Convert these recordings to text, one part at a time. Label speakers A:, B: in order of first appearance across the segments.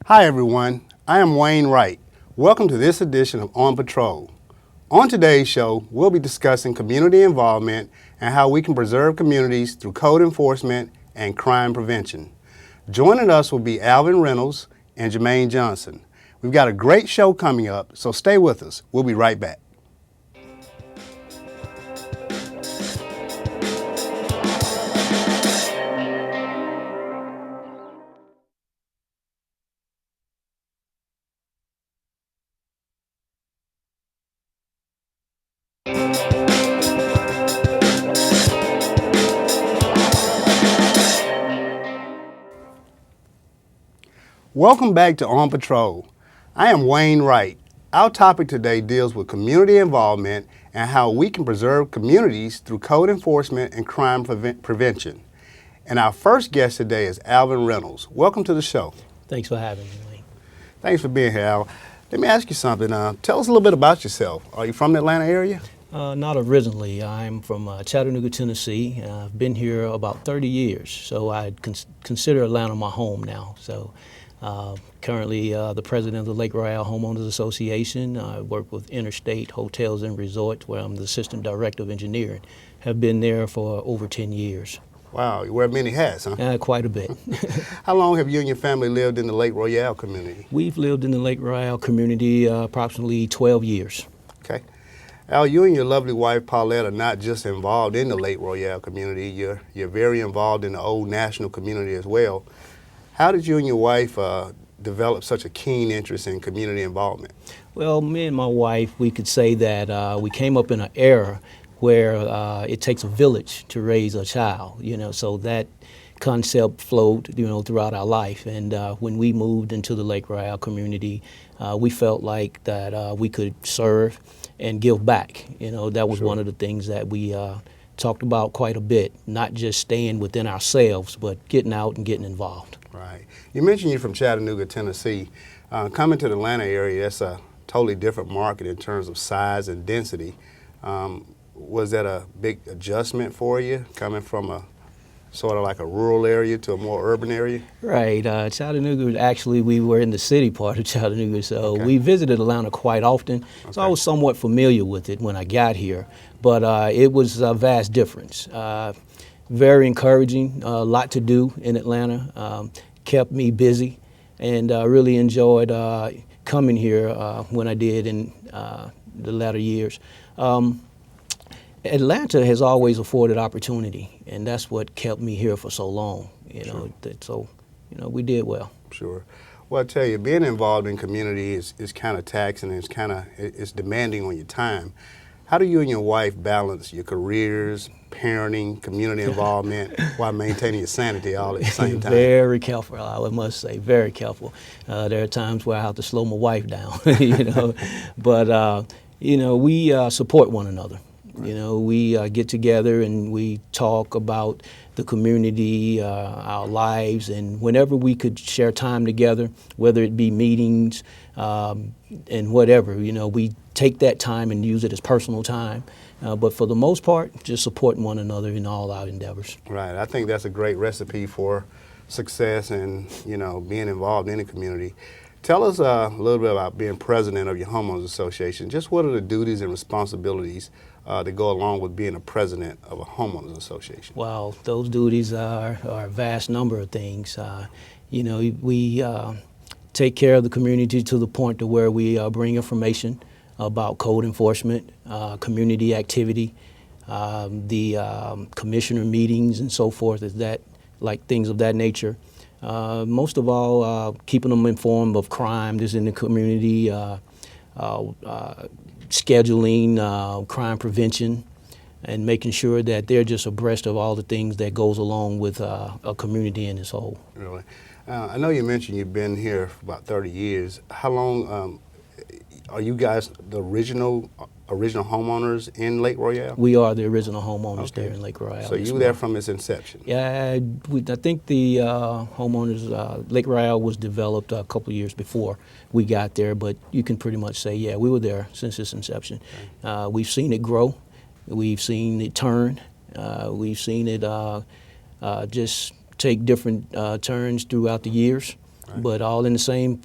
A: Hi everyone, I am Wayne Wright. Welcome to this edition of On Patrol. On today's show, we'll be discussing community involvement and how we can preserve communities through code enforcement and crime prevention. Joining us will be Alvin Reynolds and Jermaine Johnson. We've got a great show coming up, so stay with us. We'll be right back. Welcome back to On Patrol. I am Wayne Wright. Our topic today deals with community involvement and how we can preserve communities through code enforcement and crime prevention. And our first guest today is Alvin Reynolds. Welcome to the show.
B: Thanks for having me, Wayne.
A: Thanks for being here, Al. Let me ask you something. Tell us a little bit about yourself. Are you from the Atlanta area?
B: Not originally. I'm from Chattanooga, Tennessee. I've been here about 30 years, so I consider Atlanta my home now. So. Currently the president of the Lake Royale Homeowners Association. I work with Interstate Hotels and Resorts, where I'm the assistant director of engineering. Have been there for over 10 years.
A: Wow, you wear many hats, huh?
B: Quite a bit.
A: How long have you and your family lived in the Lake Royale community?
B: We've lived in the Lake Royale community approximately 12 years.
A: Okay. Al, you and your lovely wife Paulette are not just involved in the Lake Royale community, you're very involved in the Old National community as well. How did you and your wife develop such a keen interest in community involvement?
B: Well, me and my wife, we could say that we came up in an era where it takes a village to raise a child, so that concept flowed, throughout our life. And when we moved into the Lake Royale community, we felt like that we could serve and give back. That was one of the things that we talked about quite a bit, not just staying within ourselves, but getting out and getting involved.
A: Right. You mentioned you're from Chattanooga, Tennessee. Coming to the Atlanta area, that's a totally different market in terms of size and density. Was that a big adjustment for you, coming from a sort of like a rural area to a more urban area?
B: Right. Chattanooga, actually, we were in the city part of Chattanooga, so we visited Atlanta quite often. So I was somewhat familiar with it when I got here, but it was a vast difference. Very encouraging, a lot to do in Atlanta, kept me busy, and really enjoyed coming here when I did in the latter years. Atlanta has always afforded opportunity, and that's what kept me here for so long. So we did well.
A: Sure. Well, I tell you, being involved in community is kind of taxing, and it's demanding on your time. How do you and your wife balance your careers, parenting, community involvement, while maintaining your sanity all at the same time?
B: Very careful, I must say, very careful. There are times where I have to slow my wife down, but we support one another. We get together and we talk about the community, our lives, and whenever we could share time together, whether it be meetings and whatever, we take that time and use it as personal time. But for the most part, just supporting one another in all our endeavors.
A: Right. I think that's a great recipe for success and, being involved in the community. Tell us a little bit about being president of your homeowners association. Just what are the duties and responsibilities that go along with being a president of a homeowners association?
B: Well, those duties are a vast number of things. We take care of the community to the point to where we bring information about code enforcement, community activity, the commissioner meetings and so forth, things of that nature. Most of all, keeping them informed of crime that's in the community, scheduling, crime prevention, and making sure that they're just abreast of all the things that goes along with a community in its whole.
A: Really? I know you mentioned you've been here for about 30 years. How long are you guys the original homeowners in Lake Royale?
B: We are the original homeowners there in Lake Royale.
A: So you were there from its inception?
B: Yeah, I think the homeowners, Lake Royale was developed a couple of years before we got there, but you can pretty much say, yeah, we were there since its inception. Okay. We've seen it grow. We've seen it turn. We've seen it just take different turns throughout the years. but all in the same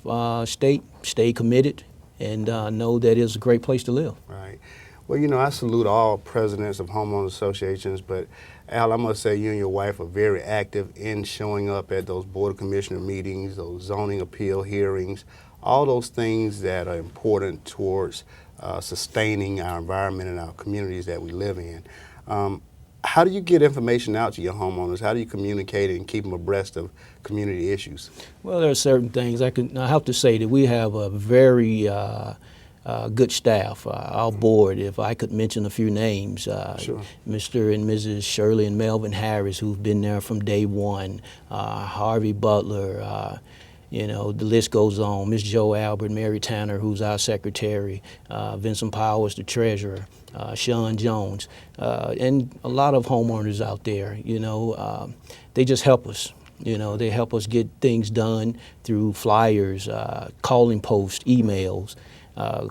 B: state. Stay committed and know that it's a great place to live.
A: Right. Well, you know, I salute all presidents of homeowners associations, but Al, I must say you and your wife are very active in showing up at those board of commissioner meetings, those zoning appeal hearings, all those things that are important towards sustaining our environment and our communities that we live in. How do you get information out to your homeowners? How do you communicate and keep them abreast of community issues?
B: Well, there are certain things I have to say that we have a very good staff. Our board, if I could mention a few names,
A: Sure.
B: Mr. and Mrs. Shirley and Melvin Harris, who've been there from day one, Harvey Butler, you know, the list goes on. Miss Jo Albert, Mary Tanner, who's our secretary, Vincent Powers, the treasurer, Sean Jones, and a lot of homeowners out there, you know, they just help us. You know, they help us get things done through flyers, calling posts, emails,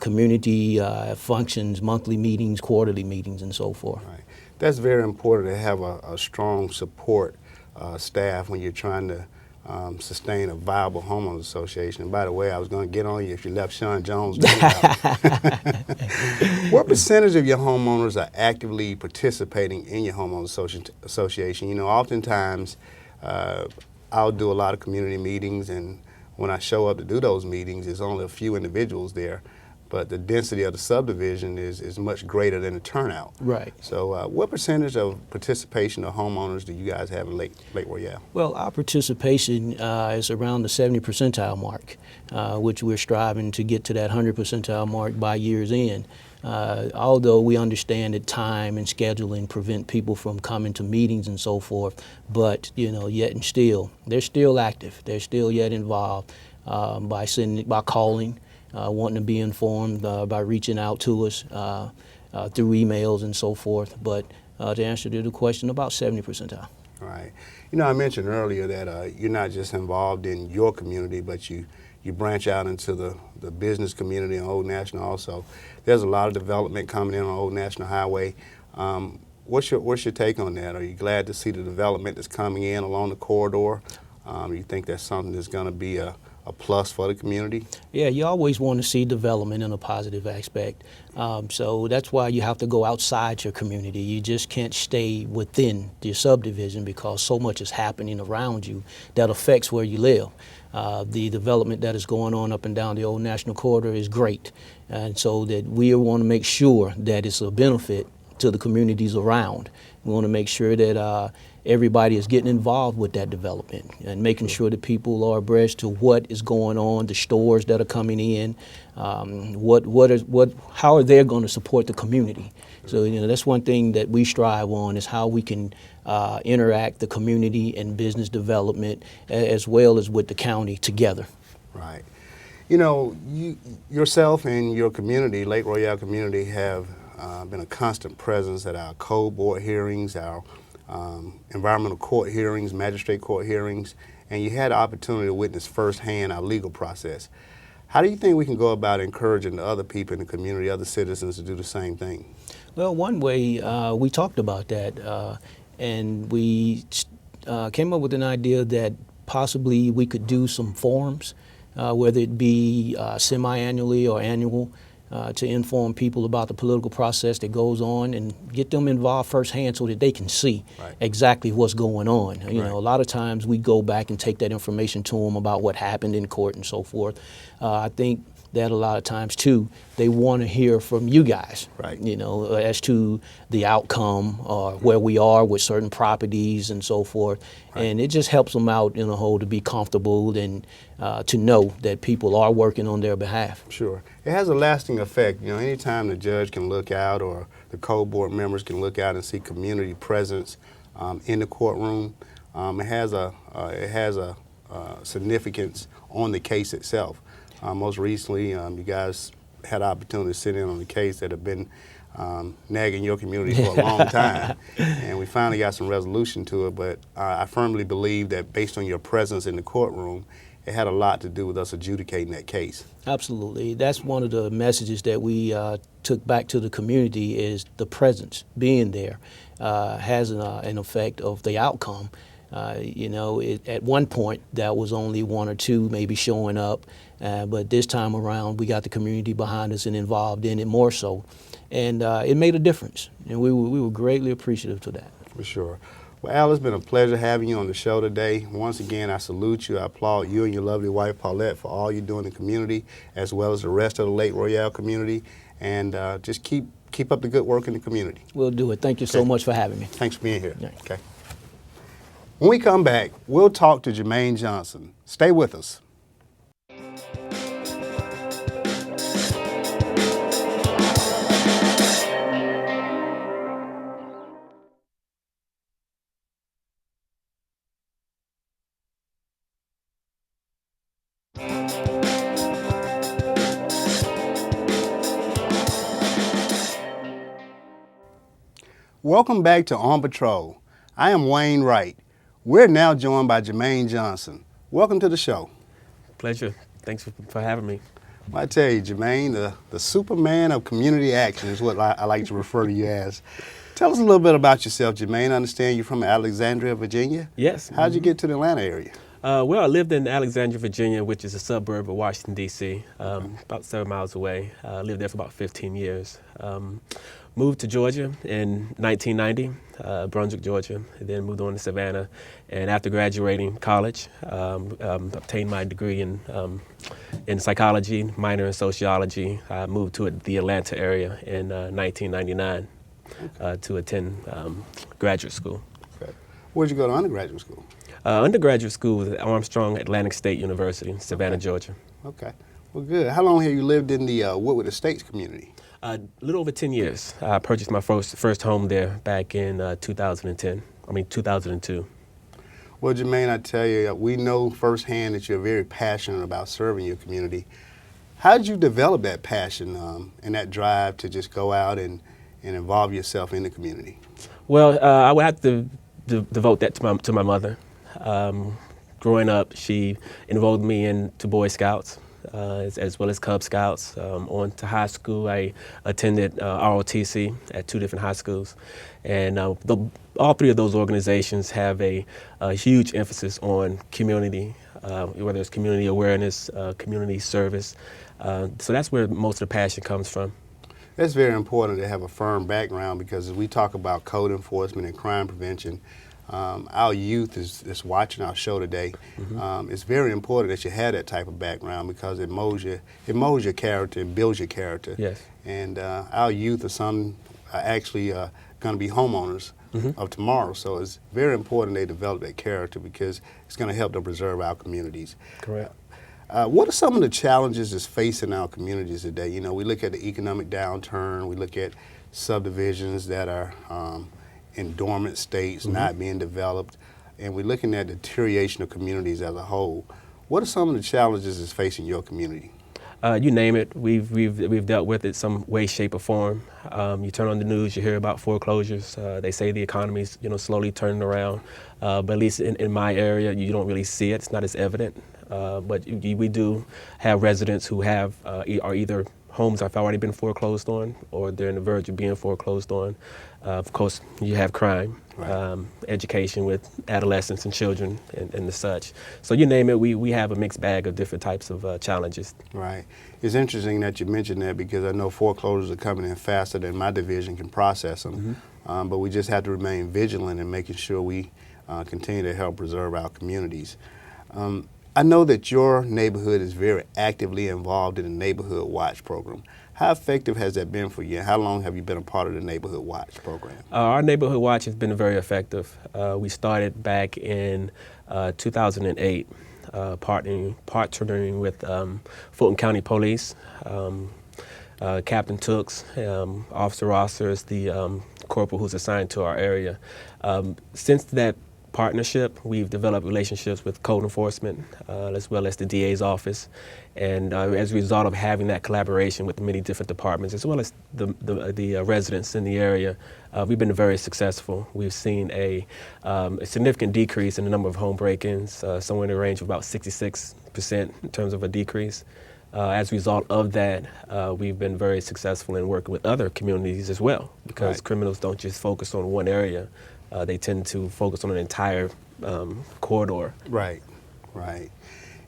B: community functions, monthly meetings, quarterly meetings, and so forth.
A: Right. That's very important to have a strong support staff when you're trying to sustain a viable homeowners association. And by the way, I was going to get on you if you left Sean Jones. What percentage of your homeowners are actively participating in your homeowners association? You know, oftentimes I'll do a lot of community meetings, and when I show up to do those meetings, there's only a few individuals there, but the density of the subdivision is much greater than the turnout.
B: Right.
A: So what percentage of participation of homeowners do you guys have in Lake Royale?
B: Well, our participation is around the 70 percentile mark, which we're striving to get to that 100 percentile mark by year's end. Although we understand that time and scheduling prevent people from coming to meetings and so forth, but you know, yet and still, they're still active. They're still yet involved by calling, wanting to be informed, by reaching out to us through emails and so forth. But to answer the question, about 70 percentile.
A: Right. You know, I mentioned earlier that you're not just involved in your community, but you branch out into the business community on Old National also. There's a lot of development coming in on Old National Highway. What's your take on that? Are you glad to see the development that's coming in along the corridor? You think that's something that's going to be a plus for the community? Yeah,
B: you always want to see development in a positive aspect. So that's why you have to go outside your community. You just can't stay within your subdivision because so much is happening around you that affects where you live. The development that is going on up and down the Old National Corridor is great. And so that we want to make sure that it's a benefit to the communities around. We want to make sure that everybody is getting involved with that development and making sure that people are abreast to what is going on, the stores that are coming in, how are they going to support the community. So you know, that's one thing that we strive on is how we can interact the community and business development as well as with the county together.
A: Right. You know, yourself and your community, Lake Royale community, have been a constant presence at our code board hearings, our environmental court hearings, magistrate court hearings, and you had the opportunity to witness firsthand our legal process. How do you think we can go about encouraging the other people in the community, other citizens, to do the same thing?
B: Well, one way we talked about that, and we came up with an idea that possibly we could do some forums, whether it be semi-annually or annual, to inform people about the political process that goes on and get them involved firsthand so that they can see exactly what's going on. You know, a lot of times we go back and take that information to them about what happened in court and so forth. I think that a lot of times too, they want to hear from you guys, you know, as to the outcome or where we are with certain properties and so forth. And it just helps them out in a whole to be comfortable and to know that people are working on their behalf.
A: Sure. It has a lasting effect. You know, anytime the judge can look out or the code board members can look out and see community presence in the courtroom, it has a significance on the case itself. Most recently, you guys had the opportunity to sit in on the case that had been nagging your community for a long time, and we finally got some resolution to it, but I firmly believe that based on your presence in the courtroom, it had a lot to do with us adjudicating that case.
B: Absolutely. That's one of the messages that we took back to the community is the presence, being there, has an effect of the outcome. At one point, that was only one or two maybe showing up, but this time around, we got the community behind us and involved in it more so. And it made a difference, and we were greatly appreciative to that.
A: For sure. Well, Al, it's been a pleasure having you on the show today. Once again, I salute you. I applaud you and your lovely wife, Paulette, for all you do in the community, as well as the rest of the Lake Royale community. And just keep up the good work in the community.
B: We'll do it. Thank you so much for having me.
A: Thanks for being here.
B: Yeah.
A: Okay. When we come back, we'll talk to Jermaine Johnson. Stay with us. Welcome back to On Patrol. I am Wayne Wright. We're now joined by Jermaine Johnson. Welcome to the show.
C: Pleasure. Thanks for having me.
A: Well, I tell you, Jermaine, the Superman of community action is what I like to refer to you as. Tell us a little bit about yourself, Germaine. I understand you're from Alexandria, Virginia.
C: Yes.
A: How'd you get to the Atlanta area?
C: Well, I lived in Alexandria, Virginia, which is a suburb of Washington, D.C., about 7 miles away. I lived there for about 15 years. Moved to Georgia in 1990, Brunswick, Georgia, and then moved on to Savannah. And after graduating college, obtained my degree in psychology, minor in sociology. I moved to the Atlanta area in 1999 to attend graduate school.
A: Okay. Where'd you go to undergraduate school?
C: Undergraduate school was at Armstrong Atlantic State University in Savannah, Georgia.
A: Okay. Well, good. How long have you lived in the Woodward Estates community?
C: A little over 10 years. I purchased my first home there back in 2002.
A: Well, Jermaine, I tell you, we know firsthand that you're very passionate about serving your community. How did you develop that passion and that drive to just go out and involve yourself in the community?
C: Well, I would have to devote that to my mother. Growing up, she enrolled me into Boy Scouts. As well as Cub Scouts. On to high school, I attended ROTC at 2 different high schools. And all 3 of those organizations have a huge emphasis on community, whether it's community awareness, community service. So that's where most of the passion comes from.
A: It's very important to have a firm background because as we talk about code enforcement and crime prevention, our youth is watching our show today. Mm-hmm. It's very important that you have that type of background because it molds your character and builds your character.
C: Yes.
A: And our youth are actually going to be homeowners of tomorrow. So it's very important they develop that character because it's going to help to preserve our communities.
C: Correct.
A: What are some of the challenges that's facing our communities today? You know, we look at the economic downturn, we look at subdivisions that are in dormant states, not being developed, and we're looking at the deterioration of communities as a whole. What are some of the challenges that's facing your community?
C: You name it, we've dealt with it some way, shape, or form. You turn on the news, you hear about foreclosures. They say the economy's slowly turning around, but at least in my area, you don't really see it. It's not as evident, but we do have residents who are either homes have already been foreclosed on, or they're on the verge of being foreclosed on. Of course, you have crime, right. Education with adolescents and children and the such. So you name it, we have a mixed bag of different types of challenges.
A: Right. It's interesting that you mentioned that because I know foreclosures are coming in faster than my division can process them. But we just have to remain vigilant in making sure we continue to help preserve our communities. I know that your neighborhood is very actively involved in the Neighborhood Watch program. How effective has that been for you, and how long have you been a part of the Neighborhood Watch program? Our
C: Neighborhood Watch has been very effective. We started back in 2008, partnering with Fulton County Police. Captain Tooks, Officer Rosser is the corporal who's assigned to our area. Since that partnership, we've developed relationships with code enforcement as well as the DA's office, and as a result of having that collaboration with many different departments as well as the residents in the area, we've been very successful. We've seen a significant decrease in the number of home break-ins, somewhere in the range of about 66% in terms of a decrease. As a result of that, we've been very successful in working with other communities as well, because criminals don't just focus on one area. They tend to focus on an entire corridor.
A: Right, right.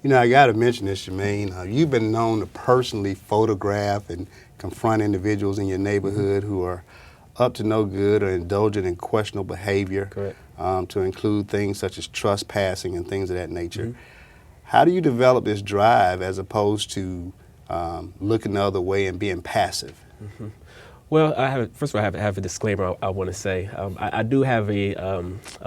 A: You know, I got to mention this, Germaine. You've been known to personally photograph and confront individuals in your neighborhood who are up to no good or indulging in questionable behavior,
C: Correct.
A: to include things such as trespassing and things of that nature. How do you develop this drive as opposed to looking the other way and being passive?
C: Well, first of all, I have a disclaimer I want to say. I do have a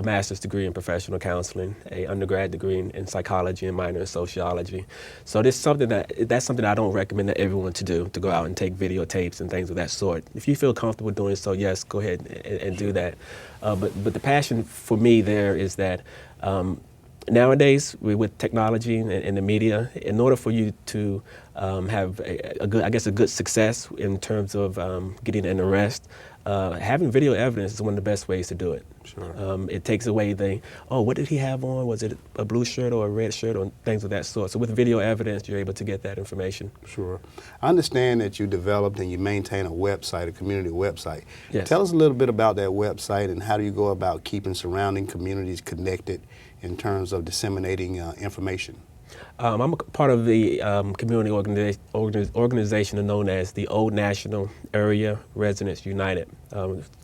C: master's degree in professional counseling, a undergrad degree in psychology, and minor in sociology. So that's something I don't recommend to everyone to do, to go out and take videotapes and things of that sort. If you feel comfortable doing so, yes, go ahead and do that. But the passion for me there is that nowadays, with technology and the media, in order for you to have a good success in terms of getting an arrest, having video evidence is one of the best ways to do it.
A: Sure.
C: It takes away what did he have on? Was it a blue shirt or a red shirt or things of that sort? So with video evidence, you're able to get that information.
A: Sure. I understand that you developed and you maintain a website, a community website.
C: Yes.
A: Tell us a little bit about that website and how do you go about keeping surrounding communities connected in terms of disseminating information?
C: I'm a part of the community organization known as the Old National Area Residents United.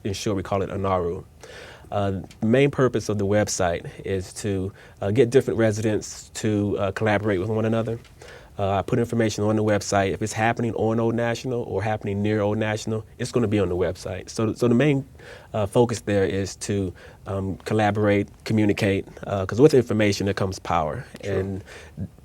C: In short, we call it ANARU. The main purpose of the website is to get different residents to collaborate with one another. I put information on the website. If it's happening on Old National or happening near Old National, it's going to be on the website. So the main focus there is to collaborate, communicate, because with information there comes power. Sure. And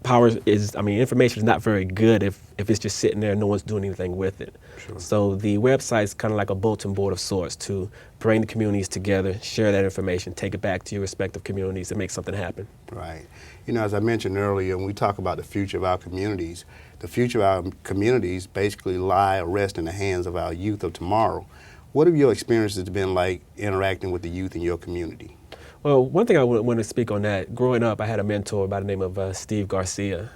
C: power information is not very good if it's just sitting there and no one's doing anything with it.
A: Sure.
C: So the website's kind of like a bulletin board of sorts to bring the communities together, share that information, take it back to your respective communities and make something happen.
A: Right. You know, as I mentioned earlier, when we talk about the future of our communities, the future of our communities basically lie or rest in the hands of our youth of tomorrow. What have your experiences been like interacting with the youth in your community?
C: Well, one thing I want to speak on that, growing up, I had a mentor by the name of Steve Garcia.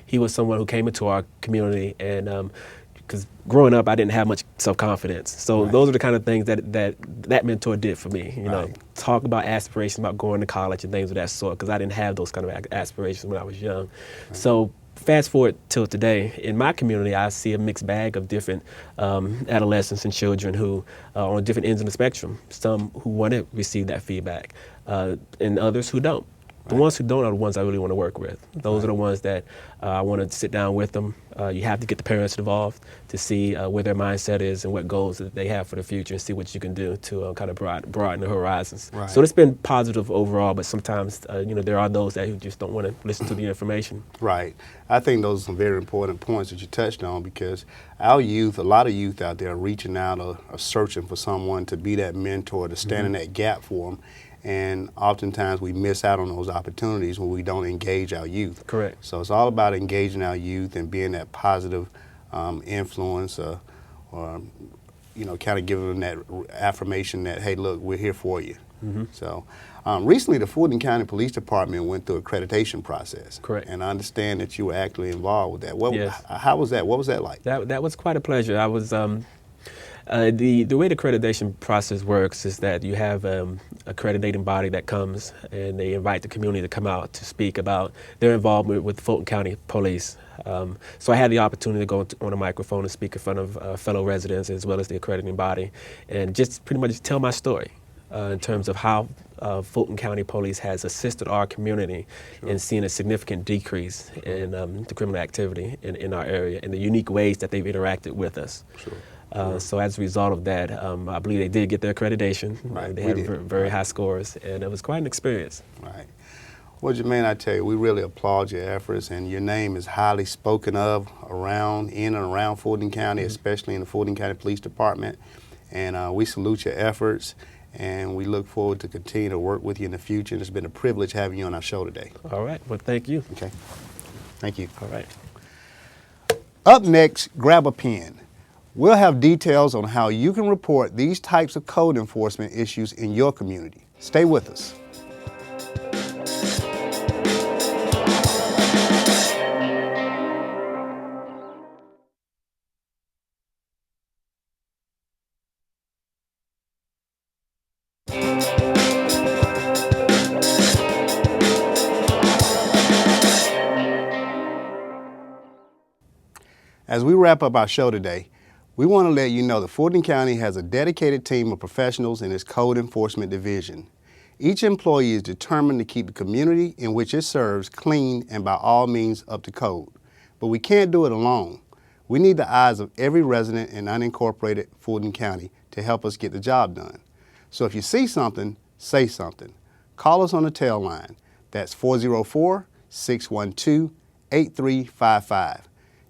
C: He was someone who came into our community and because growing up, I didn't have much self-confidence. So
A: Right.
C: those are the kind of things that mentor did for me. You know,
A: Right.
C: talk about aspirations, about going to college and things of that sort, because I didn't have those kind of aspirations when I was young. Right. So fast forward till today, in my community, I see a mixed bag of different adolescents and children who are on different ends of the spectrum. Some who want to receive that feedback, and others who don't. The ones who don't are the ones I really want to work with. Those are the ones that I want to sit down with them. You have to get the parents involved to see where their mindset is and what goals that they have for the future and see what you can do to kind of broaden the horizons.
A: Right.
C: So it's been positive overall, but sometimes there are those that who just don't want to listen to the information.
A: Right. I think those are some very important points that you touched on because our youth, a lot of youth out there are reaching out or searching for someone to be that mentor, to stand in that gap for them. And oftentimes we miss out on those opportunities when we don't engage our youth.
C: Correct.
A: So it's all about engaging our youth and being that positive influence or kind of giving them that affirmation that, hey, look, we're here for you. So recently the Fulton County Police Department went through an accreditation process.
C: Correct.
A: And I understand that you were actively involved with that.
C: Yes.
A: How was that? What was that like?
C: That was quite a pleasure. I was the way the accreditation process works is that you have accrediting body that comes and they invite the community to come out to speak about their involvement with Fulton County Police. So I had the opportunity to go on a microphone and speak in front of fellow residents as well as the accrediting body and just pretty much tell my story in terms of how Fulton County Police has assisted our community in seeing a significant decrease in the criminal activity in our area and the unique ways that they've interacted with us.
A: Sure.
C: So as a result of that, I believe they did get their accreditation.
A: Right.
C: They had very high scores, and it was quite an experience.
A: Right. Well, Germaine, I tell you, we really applaud your efforts, and your name is highly spoken of in and around Fulton County, especially in the Fulton County Police Department. And we salute your efforts, and we look forward to continue to work with you in the future. And it's been a privilege having you on our show today.
C: All right. Well, thank you.
A: Okay. Thank you.
C: All right.
A: Up next, grab a pen. We'll have details on how you can report these types of code enforcement issues in your community. Stay with us. As we wrap up our show today, we want to let you know that Fulton County has a dedicated team of professionals in its Code Enforcement Division. Each employee is determined to keep the community in which it serves clean and by all means up to code. But we can't do it alone. We need the eyes of every resident in unincorporated Fulton County to help us get the job done. So if you see something, say something. Call us on the tail line. That's 404-612-8355.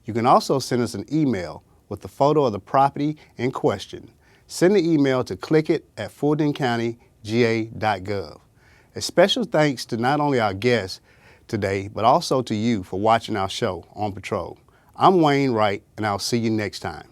A: You can also send us an email with the photo of the property in question. Send the email to clickit@fultoncountyga.gov. A special thanks to not only our guests today, but also to you for watching our show, On Patrol. I'm Wayne Wright, and I'll see you next time.